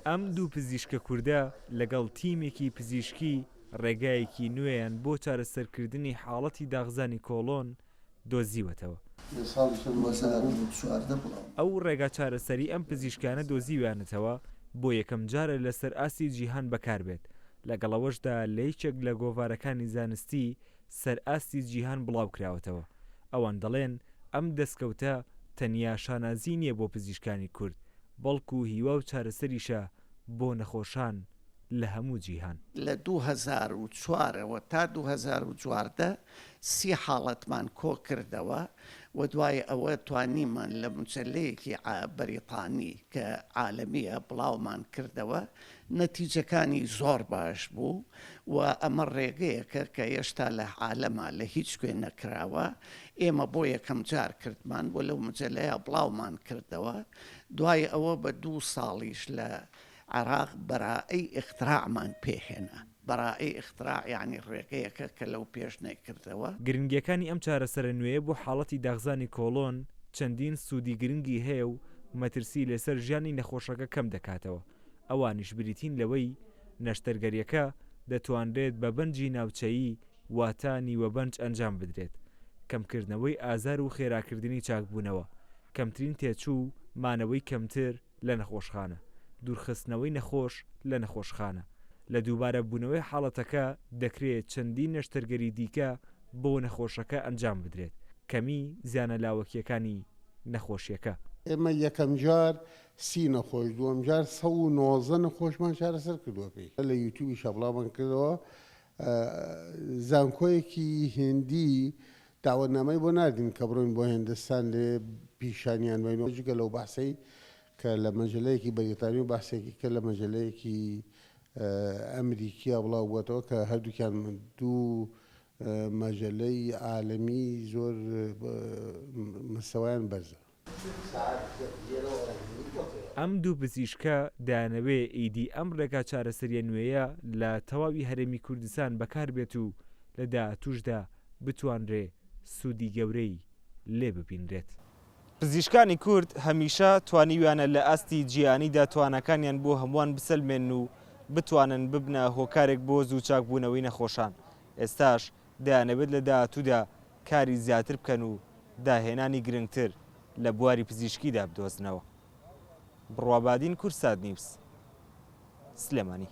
ئەم دوو پزیشکە کووردە لەگەڵ تیمێکی پزیشکی ڕێگایەکی نوێیان بۆ چارەسەرکردنی حاڵەتی داغزانی کۆڵۆن دۆزیوەتەوە. ئەو ڕێگا چارەسەری ئەم پزیشکانە دۆزیویانەتەوە بۆ یەکەم جارە لەسەر ئاستی جیهان بەکاربێت، لەگەڵەوەشدا لە یەکێک لە گۆڤارەکانی زانستی سەر ئاستی جیهان بڵاو کراوەتەوە. ئەوان دەڵێن ئەم دەستکەوتە تەنیا شانازی نییە بۆ پزیشکانی کورد، بەڵکو هیوا و چارەسەریشە بۆ نەخۆشان لە هەموو جیهان. لە 2004ەوە تا 2014 30 حاڵەتمان کۆ کردەوە و دوای ئەوە توانیمان لە مجلەیەکی بەریتانی کە عالەمیە بڵاومان کردەوە. نەتیجەکانی زۆر باش بوو و ئەمە ڕێگەیەکە کە هێشتا لە عالەما لە هیچ کوێ نەکراوە. ئێمە بۆ یەکەم جار کردمان بۆ لەو مجلەیە بڵاومان کردەوە. دوای ئەوە بە 2 ساڵیش لە عراق بەرائەی ئختراعمان پێهێنا. بەرائەی ئختراع یعنی ڕێگەیەکە کە لەو پێش نەکردەوە. گرنگیەکانی ئەم چارەسەرە نوێیە بۆ حاڵەتی داغزانی کۆڵۆن چەندین سوودی گرنگی هەیە و مەترسی لەسەر ژیانی نەخۆشەکە کەم دەکاتەوە. ئەوانیش بریتین لەوەی نەشتەرگەریەکە دەتوانرێت بە بەنجی ناوچەیی واتە نیوەبەنج ئەنجام بدرێت. کەمکردنەوەی ئازار و خێراکردنی چاکبوونەوە، کەمترین تێچوو مانەوەی کەمتر لە نەخۆشخانە، دوورخستنەوەی نەخۆش لە نەخۆشخانە. لە دووبارە بوونەوەی حاڵەتەکە دەکرێت چەندین نەشتەرگەری دیکە بۆ نەخۆشەکە ئەنجام بدرێت، کەمی زیانە لاوەکیەکانی نەخۆشیەکە. ئێمە یەکەم جار 30 نەخۆش، دووەم جار 119 نەخۆشمان چارەسەر کردووە پێی. لە یوتیوبی شەبڵامان کردەوە. زانکۆیەکی هندی داوەتنامەی بۆ نردین کە بڕۆین بۆ هێندستان لێ پیشانیان بینەوە جگە لەو بەحسەی کە لە مەجلەیەکی بەریتانی و بەحسێکی کە لە مەجلەیەکی ئەمریکیە بڵاو بووەتەوە کە هەردووکیان دوو مەجلەی عالەمی زۆر مستەوایان بەرزە. ئەم دوو پزیشکە دایانەوێ ئیدی ئەم ڕێگا چارەسەریە نوێیە لە تەواوی هەرێمی کوردستان بەکاربێت و لە داهاتووشدا بتوانرێ سوودی گەورەی لێ ببینرێت. پزیشکانی کورد هەمیشە توانیویانە لە ئاستی جیهانیدا توانەکانیان بۆ هەمووان بسەلمێن و بتوانن ببنە هۆکارێک بۆ زوو چاکبوونەوەی نەخۆشان. ئێستاش دایانەوێت لە داهاتوودا کاری زیاتر بکەن و داهێنانی گرنگتر لە بواری پزیشکیدا بدۆزنەوە. بڕوابادین کورساد نیوس، سلێمانی.